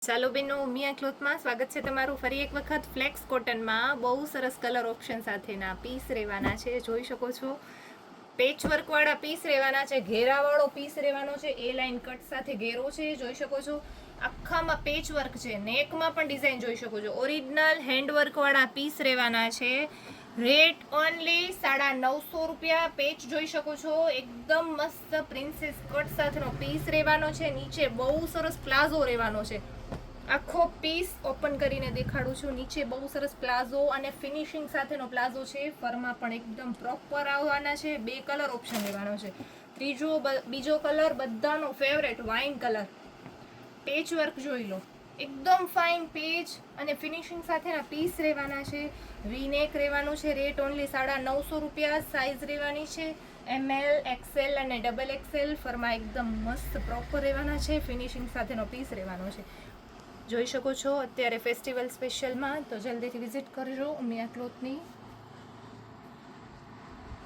ચાલો બેનો, ઉમિયા ક્લોથમાં સ્વાગત છે તમારું ફરી એક વખત. ફ્લેક્સ કોટનમાં બહુ સરસ કલર ઓપ્શન સાથેના પીસ રહેવાના છે. જોઈ શકો છો, પેચવર્કવાળા પીસ રહેવાના છે, ઘેરાવાળો પીસ રહેવાનો છે, એ લાઇન કટ સાથે ઘેરો છે. જોઈ શકો છો, આખામાં પેચવર્ક છે, નેકમાં પણ ડિઝાઇન જોઈ શકો છો. ઓરિજિનલ હેન્ડવર્કવાળા પીસ રહેવાના છે. Rate only ₹950. પેચ જોઈ શકો છો, એકદમ મસ્ત પ્રિન્સેસ કટ સાથેનો પીસ રહેવાનો છે. નીચે બહુ સરસ પ્લાઝો રહેવાનો છે. આખો પીસ ઓપન કરીને દેખાડું છું. નીચે બહુ સરસ પ્લાઝો અને ફિનિશિંગ સાથેનો પ્લાઝો છે. ફરમાં પણ એકદમ પ્રોપર આવવાના છે. 2 કલર ઓપ્શન લેવાનો છે. બીજો કલર બધાનો favourite wine colour. Patch work જોઈ લો, એકદમ ફાઇન પેચ અને ફિનિશિંગ સાથેના પીસ રહેવાના છે. વીનેક રહેવાનું છે. Rate only ₹950. સાઇઝ રહેવાની છે ML, XL અને XXL. ફરમાં એકદમ મસ્ત પ્રોપર રહેવાના છે. ફિનિશિંગ સાથેનો પીસ રહેવાનો છે. જોઈ શકો છો અત્યારે ફેસ્ટિવલ સ્પેશિયલમાં, તો જલ્દીથી વિઝિટ કરજો ઉમિયા ક્લોથની.